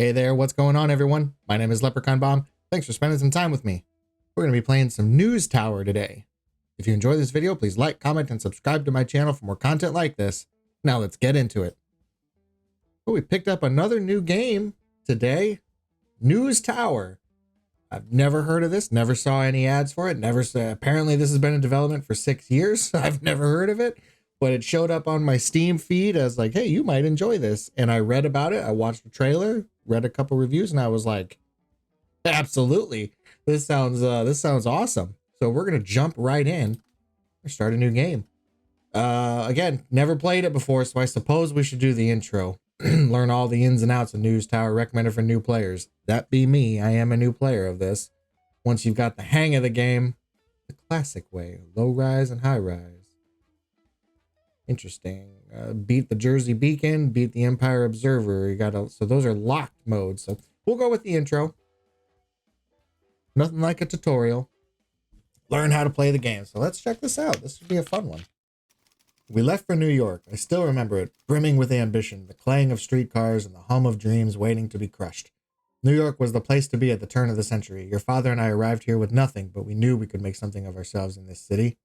Hey there, what's going on, everyone? My name is Leprechaun Bomb. Thanks for spending some time with me. We're going to be playing some News Tower today. If you enjoy this video, please like, comment, and subscribe to my channel for more content like this. Now let's get into it. Oh, we picked up another new game today. News Tower. I've never heard of this, never saw any ads for it, apparently this has been in development for 6 years. I've never heard of it, but it showed up on my Steam feed as like, hey, you might enjoy this. And I read about it. I watched the trailer, read a couple reviews, and I was like, absolutely. This sounds awesome. So we're going to jump right in and start a new game. Again, never played it before, so I suppose we should do the intro. Learn all the ins and outs of News Tower, recommended for new players. That be me. I am a new player of this. Once you've got the hang of the game, the classic way, low rise and high rise. Interesting. Beat the Jersey Beacon, beat the Empire Observer. So those are locked modes. So we'll go with the intro. Nothing like a tutorial. Learn how to play the game. So let's check this out. This should be a fun one. We left for New York. I still remember it, brimming with ambition, the clang of streetcars and the hum of dreams waiting to be crushed. New York was the place to be at the turn of the century. Your father and I arrived here with nothing, but we knew we could make something of ourselves in this city.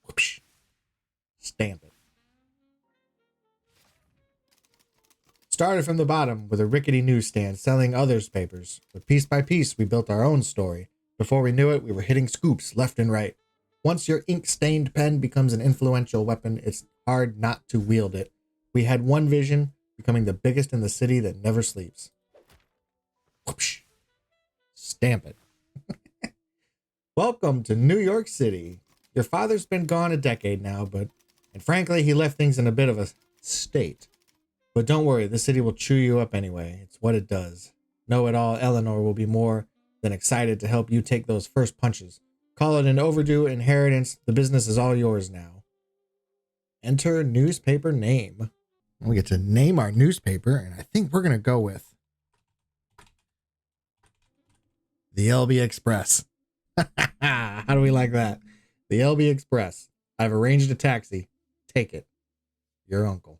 Whoopsh. Stamp it. Started from the bottom with a rickety newsstand selling others' papers, but piece by piece we built our own story. Before we knew it, we were hitting scoops left and right. Once your ink-stained pen becomes an influential weapon, it's hard not to wield it. We had one vision, becoming the biggest in the city that never sleeps. Whoopsh. Stamp it. Welcome to New York City. Your father's been gone a decade now, and frankly, he left things in a bit of a state. But don't worry, the city will chew you up anyway. It's what it does. Know-it-all Eleanor will be more than excited to help you take those first punches. Call it an overdue inheritance. The business is all yours now. Enter newspaper name. We get to name our newspaper, and I think we're going to go with the ELBY Express. How do we like that? The ELBY Express. I've arranged a taxi. Take it. Your uncle.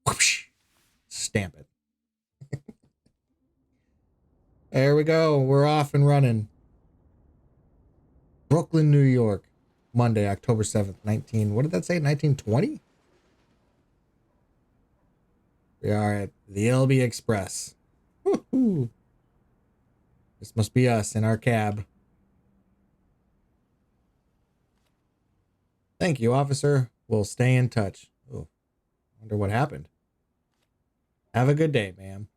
Whoosh. Stamp it. There we go. We're off and running. Brooklyn, New York, Monday, October 7th, what did that say? 1920? We are at the ELBY Express. Woohoo! This must be us in our cab. Thank you, officer. We'll stay in touch. Oh, wonder what happened. Have a good day, ma'am.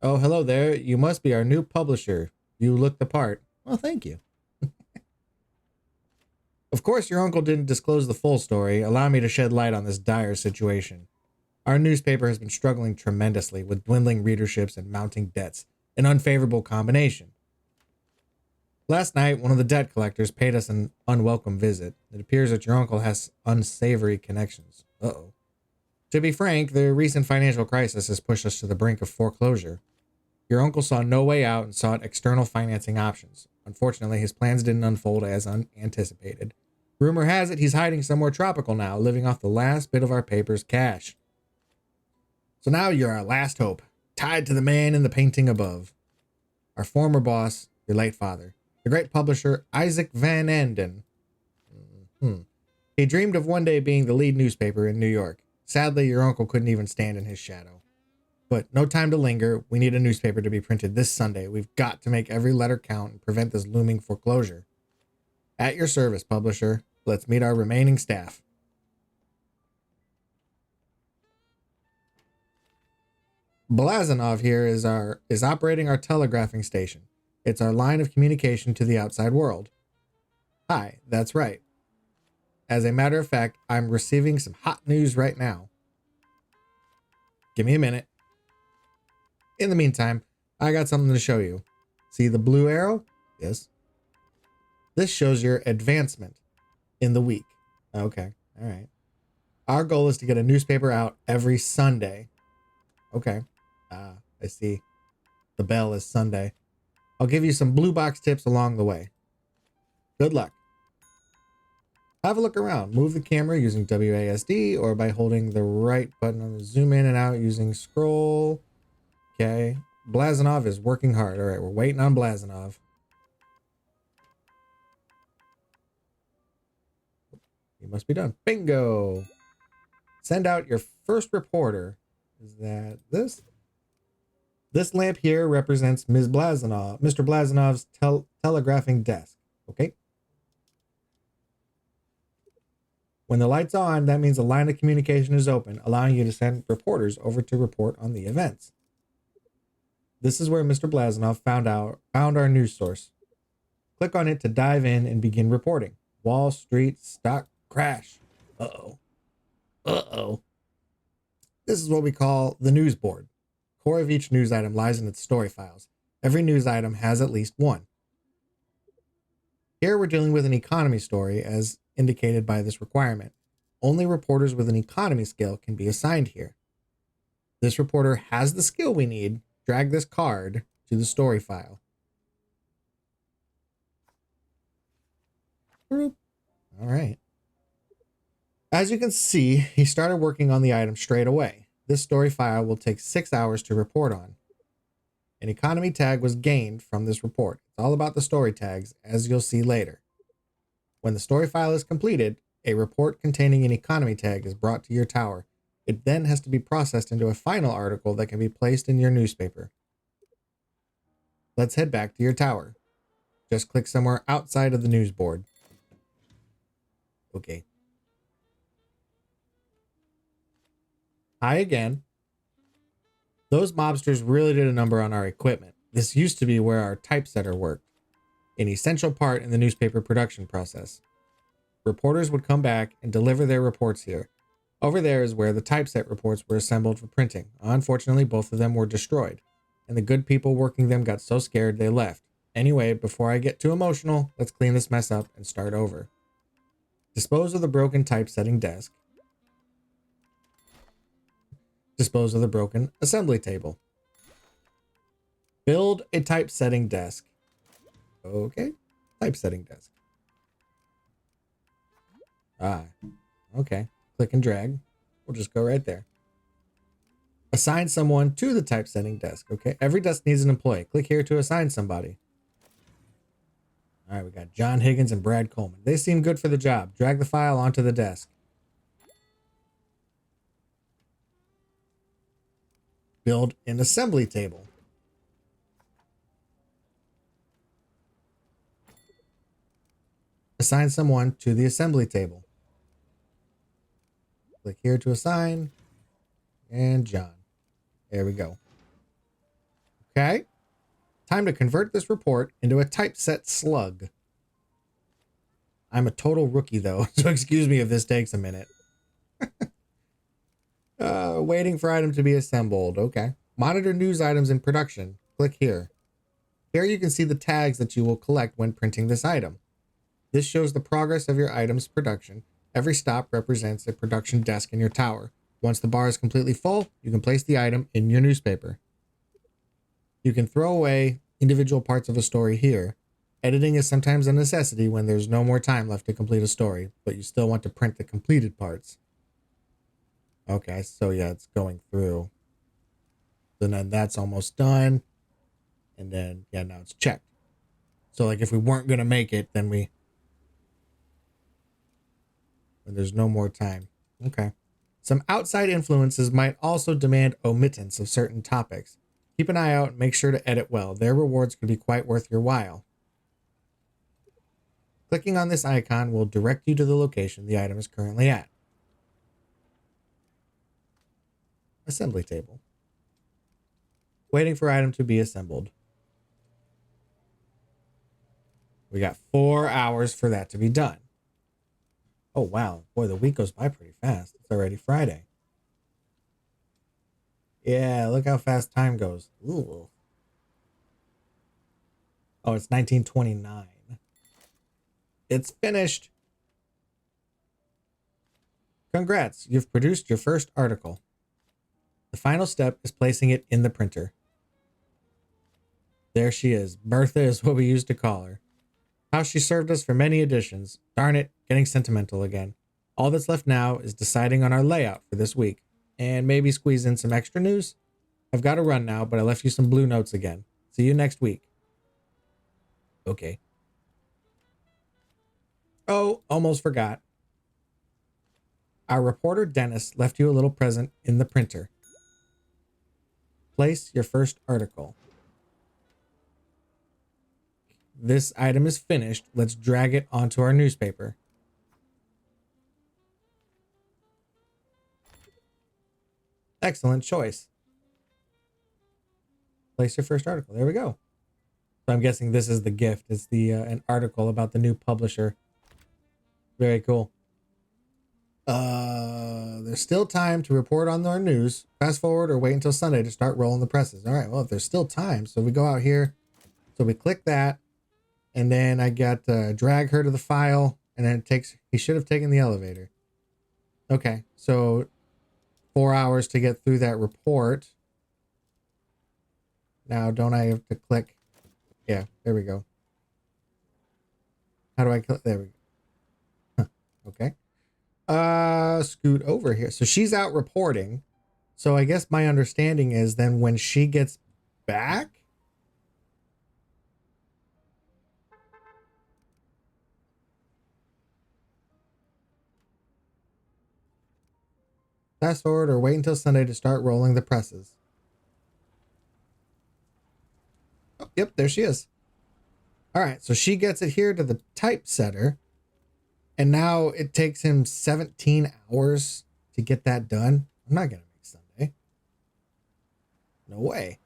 Oh, hello there. You must be our new publisher. You look the part. Well, thank you. Of course, your uncle didn't disclose the full story. Allow me to shed light on this dire situation. Our newspaper has been struggling tremendously with dwindling readerships and mounting debts, an unfavorable combination. Last night, one of the debt collectors paid us an unwelcome visit. It appears that your uncle has unsavory connections. Uh-oh. To be frank, the recent financial crisis has pushed us to the brink of foreclosure. Your uncle saw no way out and sought external financing options. Unfortunately, his plans didn't unfold as anticipated. Rumor has it he's hiding somewhere tropical now, living off the last bit of our paper's cash. So now you're our last hope, tied to the man in the painting above. Our former boss, your late father, the great publisher Isaac Van Anden. He dreamed of one day being the lead newspaper in New York. Sadly, your uncle couldn't even stand in his shadow. But no time to linger. We need a newspaper to be printed this Sunday. We've got to make every letter count and prevent this looming foreclosure. At your service, publisher. Let's meet our remaining staff. Blazanov here is operating our telegraphing station. It's our line of communication to the outside world. Hi, that's right. As a matter of fact, I'm receiving some hot news right now. Give me a minute. In the meantime, I got something to show you. See the blue arrow? Yes. This shows your advancement in the week. Okay. All right. Our goal is to get a newspaper out every Sunday. Okay. I see. The bell is Sunday. I'll give you some blue box tips along the way. Good luck. Have a look around. Move the camera using WASD or by holding the right button on the zoom in and out using scroll. Okay. Blazanov is working hard. All right, we're waiting on Blazanov. He must be done. Bingo. Send out your first reporter. Is that this? This lamp here represents Ms. Blazanov, Mr. Blazanov's telegraphing desk. Okay. When the light's on, that means a line of communication is open, allowing you to send reporters over to report on the events. This is where Mr. Blazanov found our news source. Click on it to dive in and begin reporting. Wall Street stock crash. Uh-oh. Uh-oh. This is what we call the news board. Core of each news item lies in its story files. Every news item has at least one. Here we're dealing with an economy story as indicated by this requirement. Only reporters with an economy skill can be assigned here. This reporter has the skill we need. Drag this card to the story file. All right. As you can see, he started working on the item straight away. This story file will take 6 hours to report on. An economy tag was gained from this report. It's all about the story tags, as you'll see later. When the story file is completed, a report containing an economy tag is brought to your tower. It then has to be processed into a final article that can be placed in your newspaper. Let's head back to your tower. Just click somewhere outside of the news board. Okay. Hi again. Those mobsters really did a number on our equipment. This used to be where our typesetter worked, an essential part in the newspaper production process. Reporters would come back and deliver their reports here. Over there is where the typeset reports were assembled for printing. Unfortunately, both of them were destroyed, and the good people working them got so scared they left. Anyway, before I get too emotional, let's clean this mess up and start over. Dispose of the broken typesetting desk. Dispose of the broken assembly table. Build a typesetting desk. Okay, typesetting desk. Okay. Click and drag. We'll just go right there. Assign someone to the typesetting desk. Okay, every desk needs an employee. Click here to assign somebody. All right, we got John Higgins and Brad Coleman. They seem good for the job. Drag the file onto the desk. Build an assembly table. Assign someone to the assembly table. Click here to assign. And John. There we go. Okay. Time to convert this report into a typeset slug. I'm a total rookie though, so excuse me if this takes a minute. Waiting for item to be assembled. Okay. Monitor news items in production. Click here. Here you can see the tags that you will collect when printing this item. This shows the progress of your item's production. Every stop represents a production desk in your tower. Once the bar is completely full, you can place the item in your newspaper. You can throw away individual parts of a story here. Editing is sometimes a necessity when there's no more time left to complete a story, but you still want to print the completed parts. Okay, so yeah, it's going through. And then that's almost done. And then, yeah, now it's checked. So like if we weren't going to make it, then when there's no more time. Okay. Some outside influences might also demand omittance of certain topics. Keep an eye out and make sure to edit well. Their rewards could be quite worth your while. Clicking on this icon will direct you to the location the item is currently at. Assembly table. Waiting for item to be assembled. We got 4 hours for that to be done. Oh, wow. Boy, the week goes by pretty fast. It's already Friday. Yeah, look how fast time goes. Ooh. Oh, it's 1929. It's finished. Congrats, you've produced your first article. The final step is placing it in the printer. There she is. Bertha is what we used to call her. How she served us for many editions. Darn it, getting sentimental again. All that's left now is deciding on our layout for this week. And maybe squeeze in some extra news. I've got to run now, but I left you some blue notes again. See you next week. Okay. Oh, almost forgot. Our reporter Dennis left you a little present in the printer. Place your first article. This item is finished. Let's drag it onto our newspaper. Excellent choice. Place your first article. There we go. So I'm guessing this is the gift. It's the an article about the new publisher. Very cool. There's still time to report on our news. Fast forward or wait until Sunday to start rolling the presses. All right. Well, if there's still time, so we go out here. So we click that, and then I got drag her to the file, and then it takes. He should have taken the elevator. Okay. So 4 hours to get through that report. Now, don't I have to click? Yeah, there we go. How do I click? There we go. Huh. Okay. Scoot over here. So she's out reporting. So I guess my understanding is then when she gets back. Fast forward or wait until Sunday to start rolling the presses. Oh, yep, there she is. All right, so she gets it here to the typesetter. And now it takes him 17 hours to get that done. I'm not going to make Sunday. No way.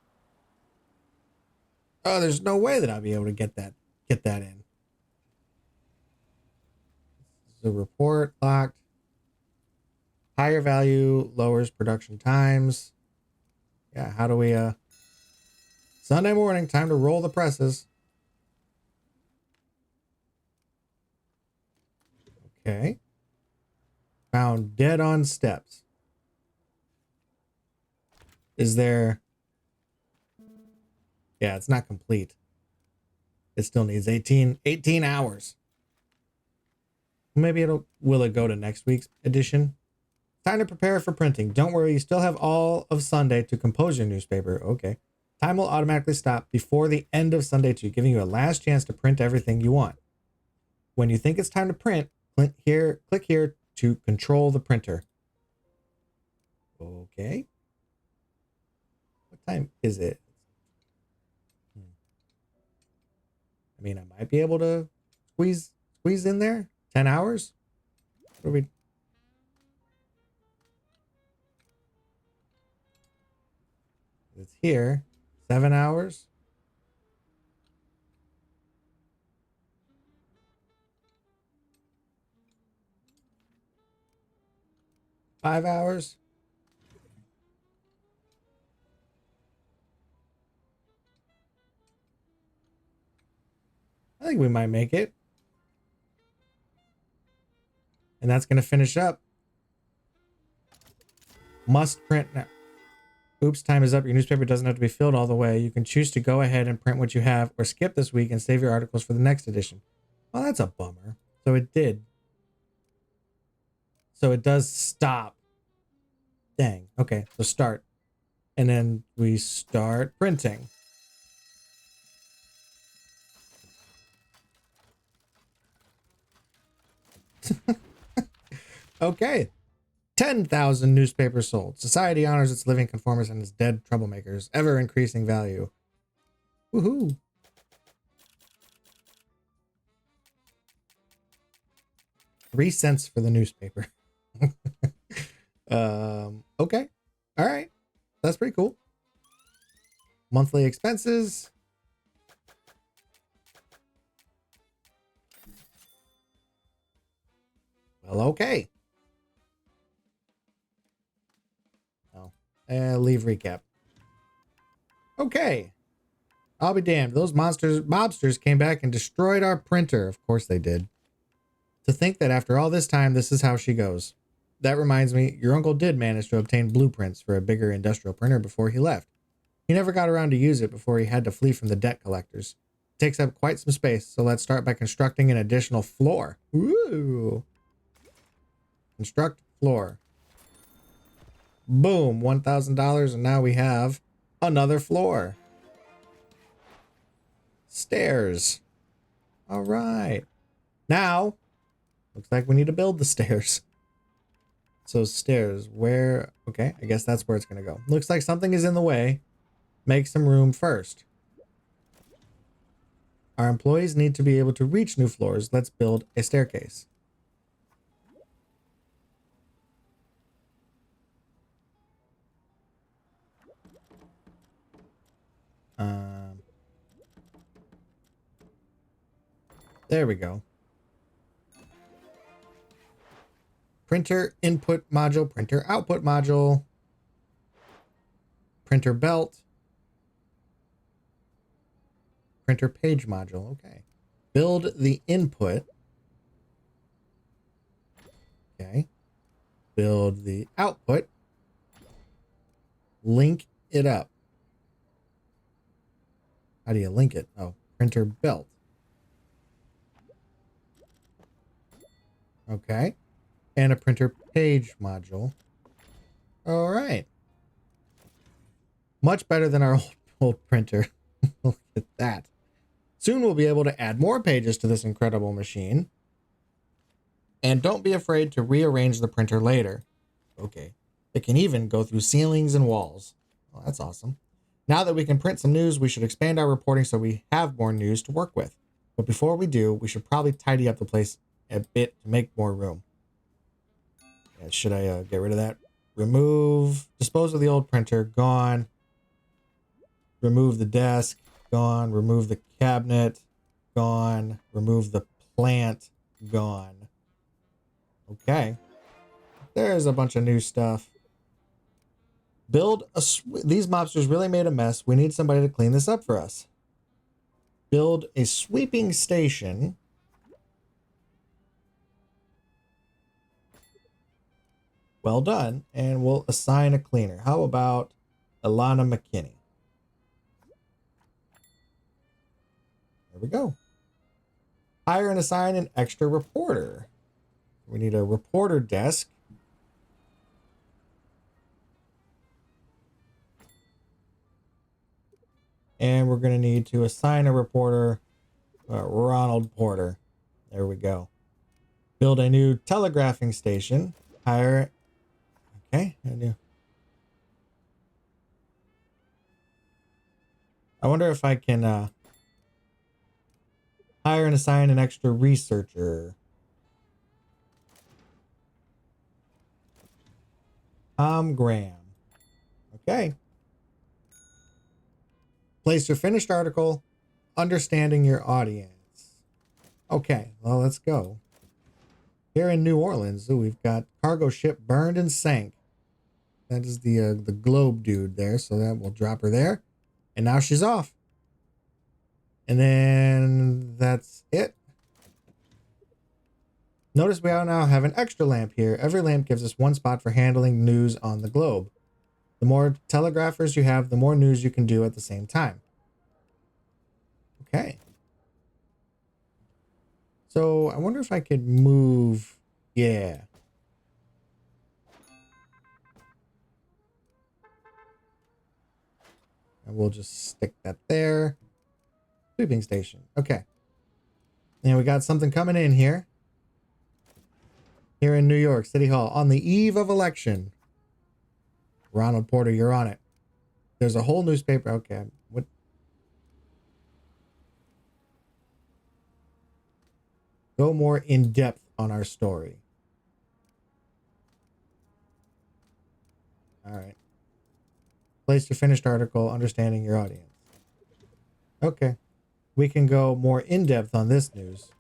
Oh, there's no way that I'll be able to get that in. The report locked. Higher value lowers production times. Yeah, how do we Sunday morning, time to roll the presses. Okay. Found dead on steps. Is there... Yeah, it's not complete. It still needs 18 hours. Maybe will it go to next week's edition? Time to prepare for printing. Don't worry, you still have all of Sunday to compose your newspaper. Okay. Time will automatically stop before the end of Sunday too, giving you a last chance to print everything you want. When you think it's time to print, click here to control the printer. Okay. What time is it? I mean, I might be able to squeeze in there. 10 hours? What are we? It's here. 7 hours. 5 hours. I think we might make it. And that's going to finish up. Must print now. Oops, time is up. Your newspaper doesn't have to be filled all the way. You can choose to go ahead and print what you have or skip this week and save your articles for the next edition. Well, that's a bummer. So it did. So it does stop. Dang. Okay, so start. And then we start printing. Okay. 10,000 newspapers sold. Society honors its living conformists and its dead troublemakers. Ever increasing value. Woohoo. $0.03 for the newspaper. Okay. All right. That's pretty cool. Monthly expenses. Well, okay. Leave recap. Okay. I'll be damned. Those mobsters came back and destroyed our printer. Of course they did. To think that after all this time, this is how she goes. That reminds me, your uncle did manage to obtain blueprints for a bigger industrial printer before he left. He never got around to use it before he had to flee from the debt collectors. takes up quite some space. So let's start by constructing an additional floor. Ooh. Construct floor. Boom, $1,000, and now we have another floor. Stairs. All right. Now, looks like we need to build the stairs. So stairs, where? Okay, I guess that's where it's going to go. Looks like something is in the way. Make some room first. Our employees need to be able to reach new floors. Let's build a staircase. There we go. Printer input module, printer output module, printer belt, printer page module. Okay. Build the input. Okay. Build the output. Link it up. How do you link it? Oh, printer belt. Okay. And a printer page module. All right. Much better than our old printer. Look at that. Soon we'll be able to add more pages to this incredible machine. And don't be afraid to rearrange the printer later. Okay. It can even go through ceilings and walls. Well, that's awesome. Now that we can print some news, we should expand our reporting so we have more news to work with. But before we do, we should probably tidy up the place a bit to make more room. Yeah, should I get rid of that? Remove, dispose of the old printer, gone. Remove the desk, gone. Remove the cabinet, gone. Remove the plant, gone. Okay. There's a bunch of new stuff. Build a... These mobsters really made a mess. We need somebody to clean this up for us. Build a sweeping station. Well done. And we'll assign a cleaner. How about Alana McKinney? There we go. Hire and assign an extra reporter. We need a reporter desk. And we're going to need to assign a reporter, Ronald Porter. There we go. Build a new telegraphing station. Hire. Okay. I wonder if I can hire and assign an extra researcher. Tom Graham. Okay. Place your finished article, understanding your audience. Okay, well, let's go. Here in New Orleans, we've got cargo ship burned and sank. That is the globe dude there, so that will drop her there. And now she's off. And then that's it. Notice we now have an extra lamp here. Every lamp gives us one spot for handling news on the globe. The more telegraphers you have, the more news you can do at the same time. Okay. So I wonder if I could move. Yeah. And we'll just stick that there. Sweeping station. Okay. And we got something coming in here. Here in New York City Hall on the eve of election. Ronald Porter, you're on it. There's a whole newspaper. Okay. What? Go more in depth on our story. All right. Place your finished article, understanding your audience. Okay. We can go more in depth on this news.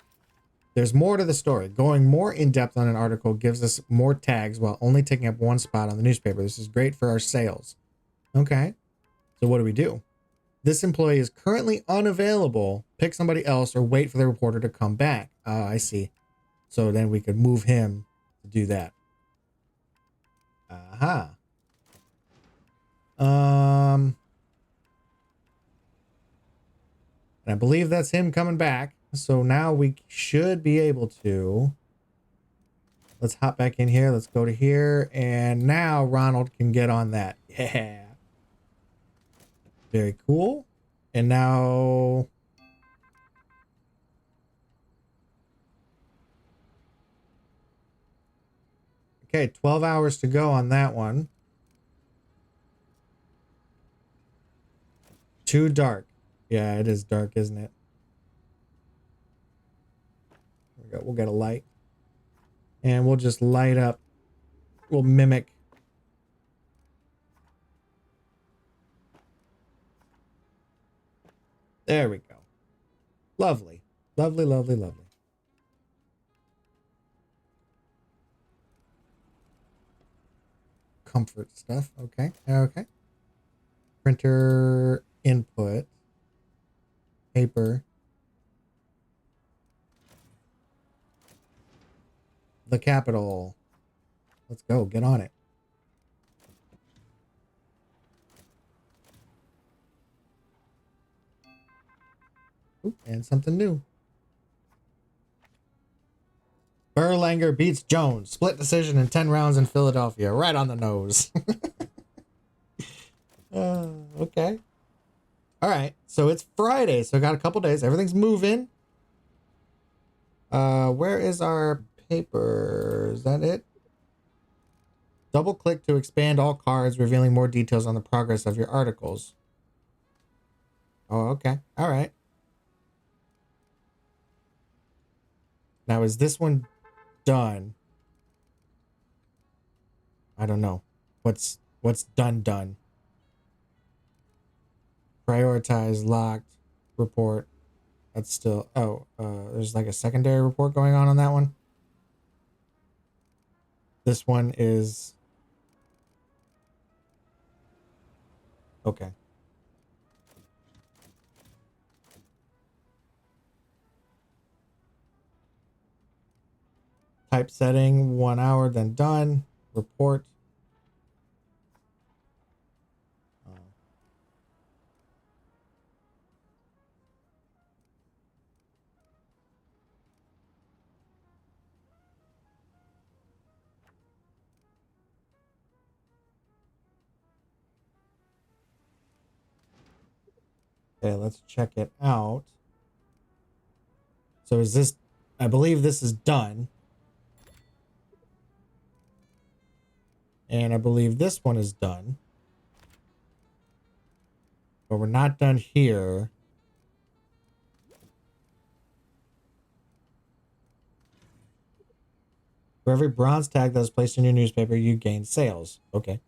There's more to the story. Going more in depth on an article gives us more tags while only taking up one spot on the newspaper. This is great for our sales. Okay. So what do we do? This employee is currently unavailable. Pick somebody else or wait for the reporter to come back. Oh, I see. So then we could move him to do that. Aha. And I believe that's him coming back. So now we should be able to... Let's hop back in here. Let's go to here. And now Ronald can get on that. Yeah. Very cool. And now... Okay, 12 hours to go on that one. Too dark. Yeah, it is dark, isn't it? We'll get a light. And we'll just light up. We'll mimic. There we go. Lovely. Lovely, lovely, lovely. Comfort stuff. Okay. Okay. Printer input. Paper. The capital. Let's go. Get on it. Ooh, and something new. Berlanger beats Jones. Split decision in 10 rounds in Philadelphia. Right on the nose. Okay. All right. So it's Friday. So I got a couple days. Everything's moving. Where is our paper? Is that it? Double click to expand all cards, revealing more details on the progress of your articles. Oh, okay. All right. Now, is this one done? I don't know. What's done? Prioritize, locked, report. That's still... Oh, there's like a secondary report going on that one. This one is... Okay. Typesetting, 1 hour, then done. Report. Okay, let's check it out. So is this... I believe this is done. And I believe this one is done. But we're not done here. For every bronze tag that is placed in your newspaper, you gain sales. Okay.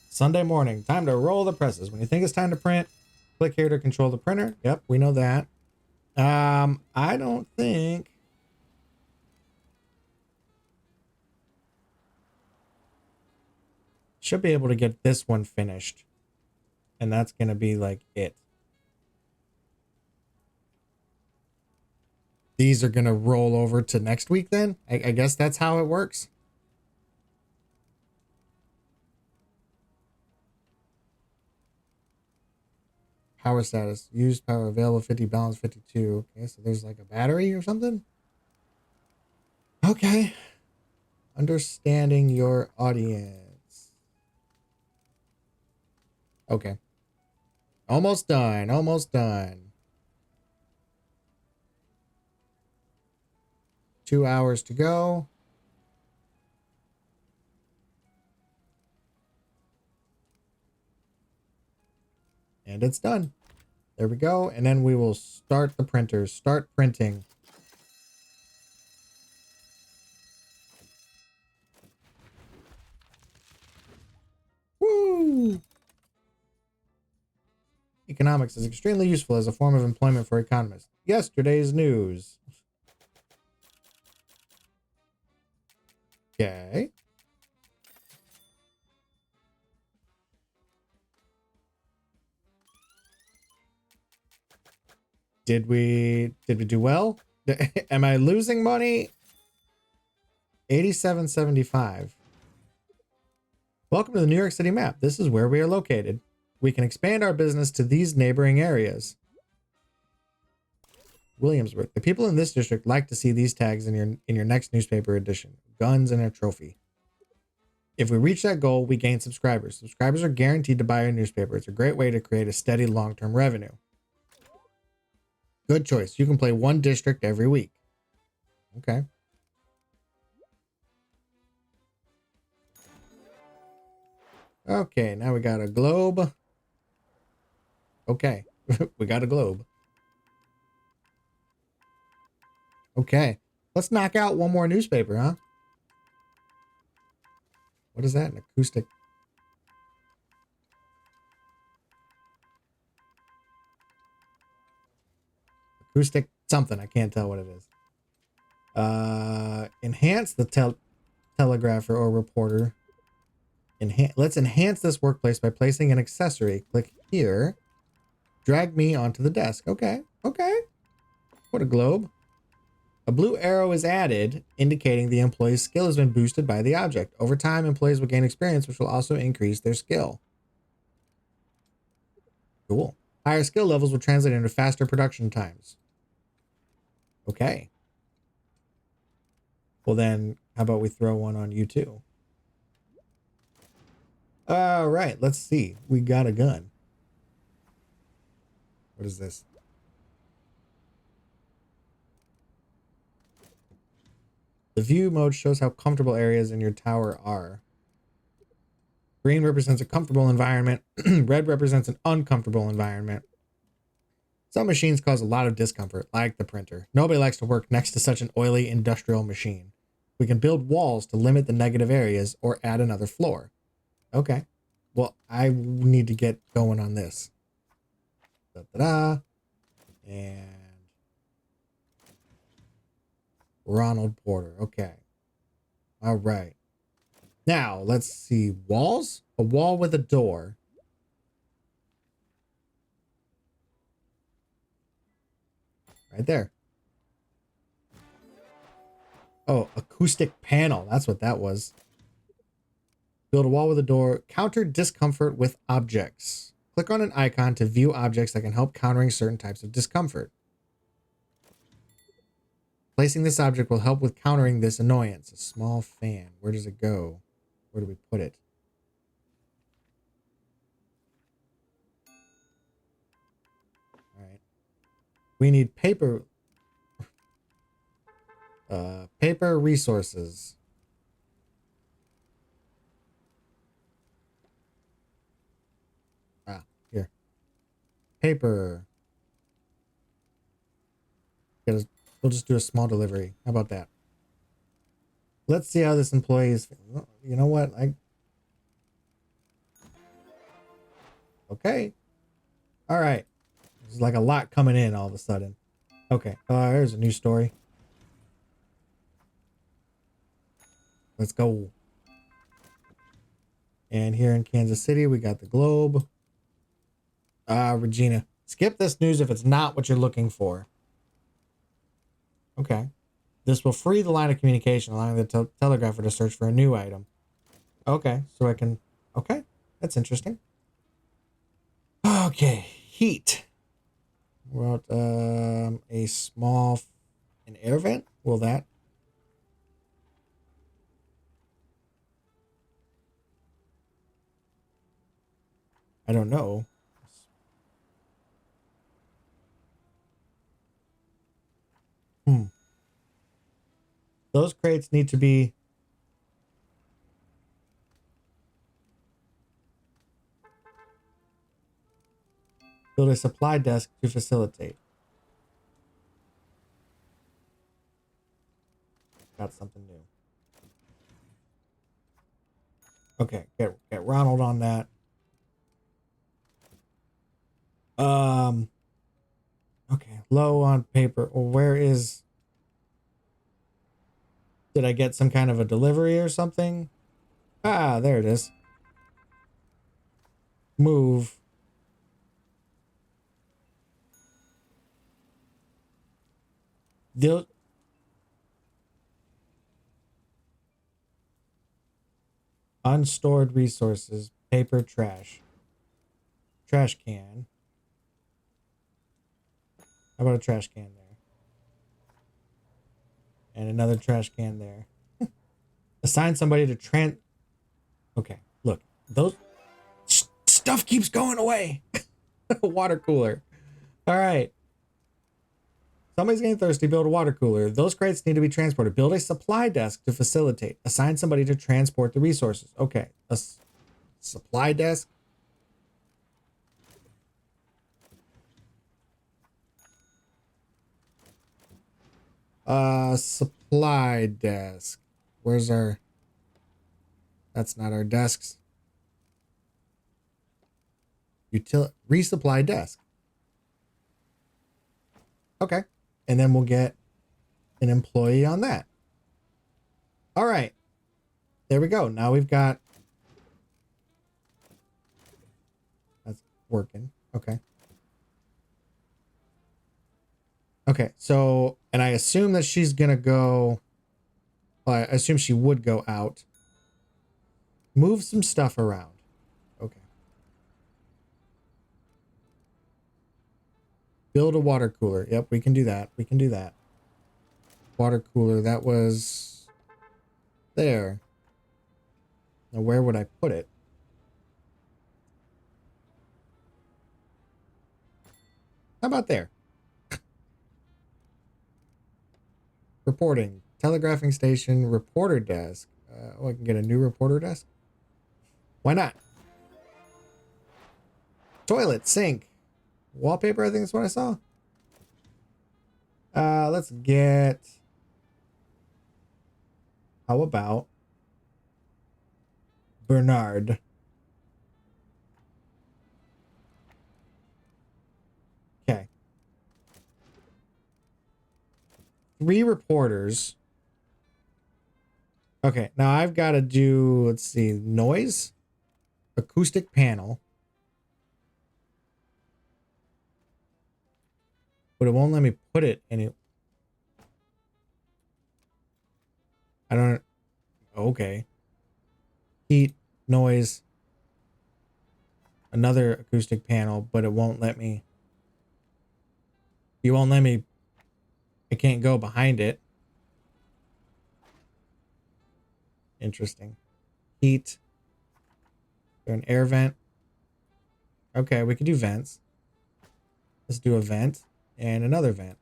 Sunday morning. Time to roll the presses. When you think it's time to print, click here to control the printer. Yep, we know that. I don't think... Should be able to get this one finished. And that's going to be like it. These are going to roll over to next week then? I guess that's how it works. Power status. Used power available 50, balance 52. Okay, so there's like a battery or something? Okay. Understanding your audience. Okay. Almost done. Almost done. 2 hours to go. And it's done. There we go. And then we will start the printers. Start printing. Woo! Economics is extremely useful as a form of employment for economists. Yesterday's news. Okay. Did we do well? Am I losing money? 87.75. Welcome to the New York City map. This is where we are located. We can expand our business to these neighboring areas. Williamsburg. The people in this district like to see these tags in your next newspaper edition. Guns and a trophy. If we reach that goal, we gain subscribers. Subscribers are guaranteed to buy our newspaper. It's a great way to create a steady long-term revenue. Good choice. You can play one district every week. Okay. Okay, now we got a globe. Okay, we got a globe. Okay, let's knock out one more newspaper, huh? What is that? An acoustic? Acoustic something. I can't tell what it is. Enhance the telegrapher or reporter. Let's enhance this workplace by placing an accessory. Click here. Drag me onto the desk. Okay. Okay. What a globe. A blue arrow is added, indicating the employee's skill has been boosted by the object. Over time, employees will gain experience, which will also increase their skill. Cool. Higher skill levels will translate into faster production times. Okay. Well then, how about we throw one on you too? All right, let's see. We got a gun. What is this? The view mode shows how comfortable areas in your tower are. Green represents a comfortable environment. Red represents an uncomfortable environment. Some machines cause a lot of discomfort, like the printer. Nobody likes to work next to such an oily industrial machine. We can build walls to limit the negative areas or add another floor. Okay. Well, I need to get going on this. Da-da-da. And Ronald Porter. Okay. All right. Now, let's see. Walls? A wall with a door. Right there. Oh, acoustic panel. That's what that was. Build a wall with a door. Counter discomfort with objects. Click on an icon to view objects that can help countering certain types of discomfort. Placing this object will help with countering this annoyance. A small fan. Where does it go? Where do we put it? All right. We need paper. Paper resources. Ah, here. Paper. We'll just do a small delivery. How about that? Let's see how this employee is. You know what? Okay. All right. There's like a lot coming in all of a sudden. Okay. There's a new story. Let's go. And here in Kansas City, we got the Globe. Regina. Skip this news if it's not what you're looking for. Okay. This will free the line of communication, allowing the telegrapher to search for a new item. Okay. So I can... Okay. That's interesting. Okay. Heat. Well, a small... An air vent? Will that... I don't know. Those crates need to be... Build a supply desk to facilitate. Got something new. Okay, get Ronald on that. Okay, low on paper. Well, where is... Did I get some kind of a delivery or something? Ah, there it is. Move. Unstored resources, paper, trash. Trash can. How about a trash can there? And another trash can there. Assign somebody to Okay, look. Those stuff keeps going away. Water cooler. All right. Somebody's getting thirsty. Build a water cooler. Those crates need to be transported. Build a supply desk to facilitate. Assign somebody to transport the resources. Okay. Supply desk. Supply desk. Where's our... That's not our desks. Resupply desk. Okay. And then we'll get an employee on that. All right. There we go. Now we've got... That's working. Okay. Okay. So, and I assume that she's going to go... Well, I assume she would go out. Move some stuff around. Okay. Build a water cooler. Yep, we can do that. We can do that. Water cooler. That was there. Now, where would I put it? How about there? Reporting. Telegraphing station. Reporter desk. Oh, I can get a new reporter desk? Why not? Toilet. Sink. Wallpaper, I think that's what I saw. Let's get... How about... Bernard. Okay. 3 reporters. Okay, now I've got to do, let's see, noise, acoustic panel. But it won't let me put it any... I don't... Okay. Heat, noise, another acoustic panel, but it won't let me... You won't let me... I can't go behind it. Interesting. Heat. An air vent. Okay, we could do vents. Let's do a vent and another vent.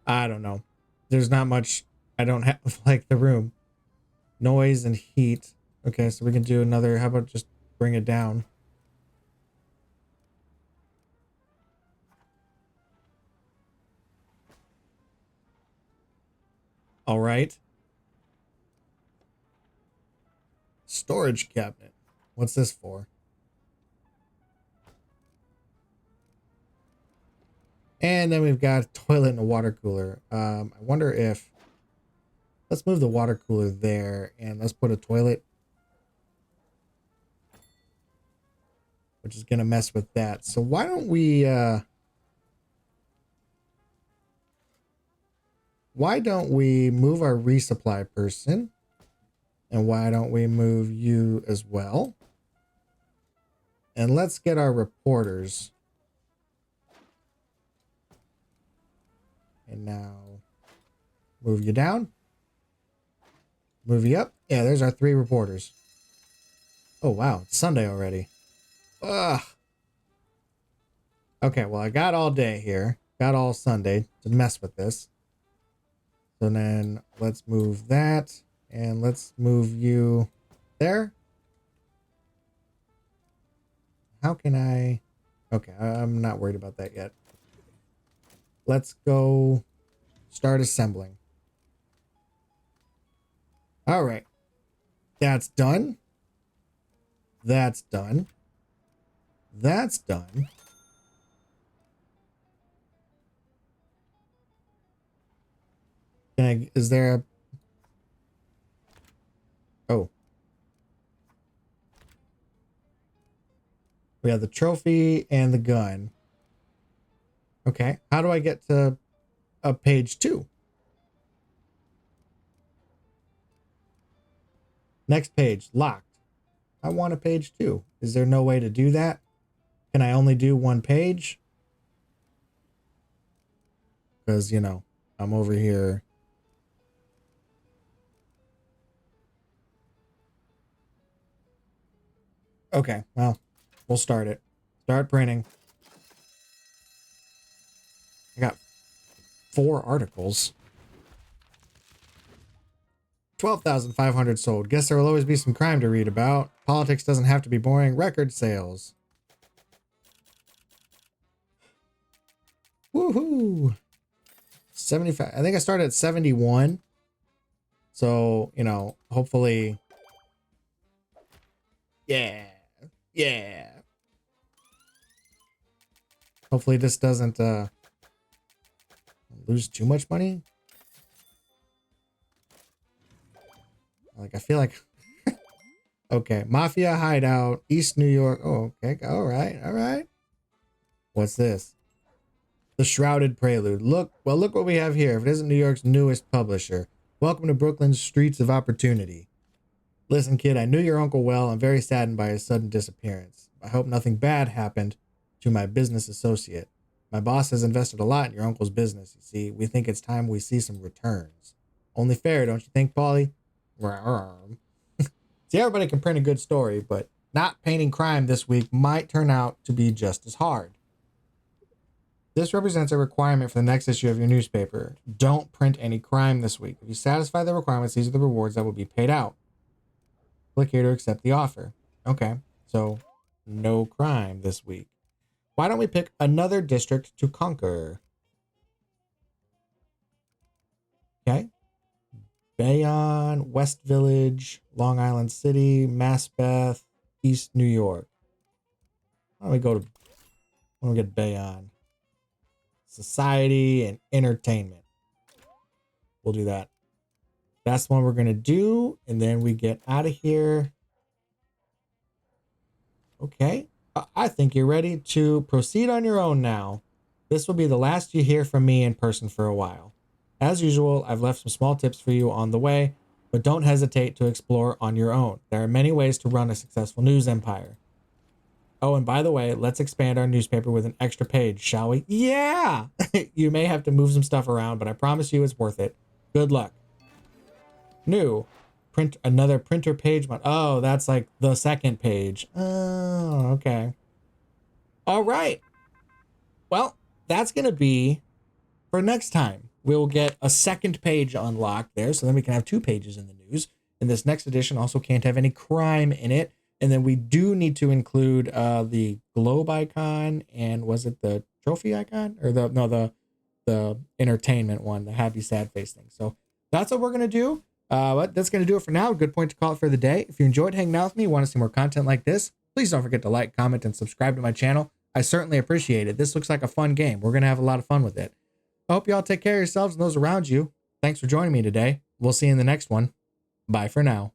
I don't know. There's not much. I don't have like the room. Noise and heat. Okay, so we can do another. How about just bring it down? All right. Storage cabinet. What's this for? And then we've got a toilet and a water cooler. I wonder if... Let's move the water cooler there and let's put a toilet. Which is going to mess with that. So why don't we... Why don't we move our resupply person? And why don't we move you as well? And let's get our reporters. And now move you down. Move you up. Yeah, there's our 3 reporters. Oh, wow. It's Sunday already. Ugh. Okay, well, I got all day here. Got all Sunday to mess with this. So then let's move that. And let's move you there. How can I... Okay, I'm not worried about that yet. Let's go start assembling. All right. That's done. That's done. That's done. Can I... Is there a... Oh. We have the trophy and the gun. Okay. How do I get to page 2? Next page, locked. I want a page 2. Is there no way to do that? Can I only do one page? Because, you know, I'm over here. Okay, well, we'll start it. Start printing. I got 4 articles. 12,500 sold. Guess there will always be some crime to read about. Politics doesn't have to be boring. Record sales. Woohoo! 75. I think I started at 71. So, you know, hopefully. Yeah. Yeah. Hopefully this doesn't lose too much money. Like, I feel like okay, Mafia Hideout, East New York. Oh, okay. All right. What's this? The Shrouded Prelude. Look what we have here. If it isn't New York's newest publisher. Welcome to Brooklyn's streets of opportunity. Listen, kid, I knew your uncle well. I'm very saddened by his sudden disappearance. I hope nothing bad happened to my business associate. My boss has invested a lot in your uncle's business. You see, we think it's time we see some returns. Only fair, don't you think, Paulie? See, everybody can print a good story, but not painting crime this week might turn out to be just as hard. This represents a requirement for the next issue of your newspaper. Don't print any crime this week. If you satisfy the requirements, these are the rewards that will be paid out. Click here to accept the offer. Okay, so no crime this week. Why don't we pick another district to conquer? Okay. Bayonne, West Village, Long Island City, Maspeth, East New York. Why don't we get Bayonne? Society and entertainment. We'll do that. That's what we're going to do. And then we get out of here. Okay. I think you're ready to proceed on your own now. This will be the last you hear from me in person for a while. As usual, I've left some small tips for you on the way, but don't hesitate to explore on your own. There are many ways to run a successful news empire. Oh, and by the way, let's expand our newspaper with an extra page, shall we? Yeah! You may have to move some stuff around, but I promise you it's worth it. Good luck. New. Print another printer page. Oh, that's like the second page. Oh, okay. All right. Well, that's going to be for next time. We'll get a second page unlocked there, so then we can have 2 pages in the news. And this next edition also can't have any crime in it. And then we do need to include the globe icon, and was it the trophy icon? Or the entertainment one, the happy sad face thing. So that's what we're going to do. But that's going to do it for now. Good point to call it for the day. If you enjoyed hanging out with me, want to see more content like this, please don't forget to like, comment, and subscribe to my channel. I certainly appreciate it. This looks like a fun game. We're going to have a lot of fun with it. I hope you all take care of yourselves and those around you. Thanks for joining me today. We'll see you in the next one. Bye for now.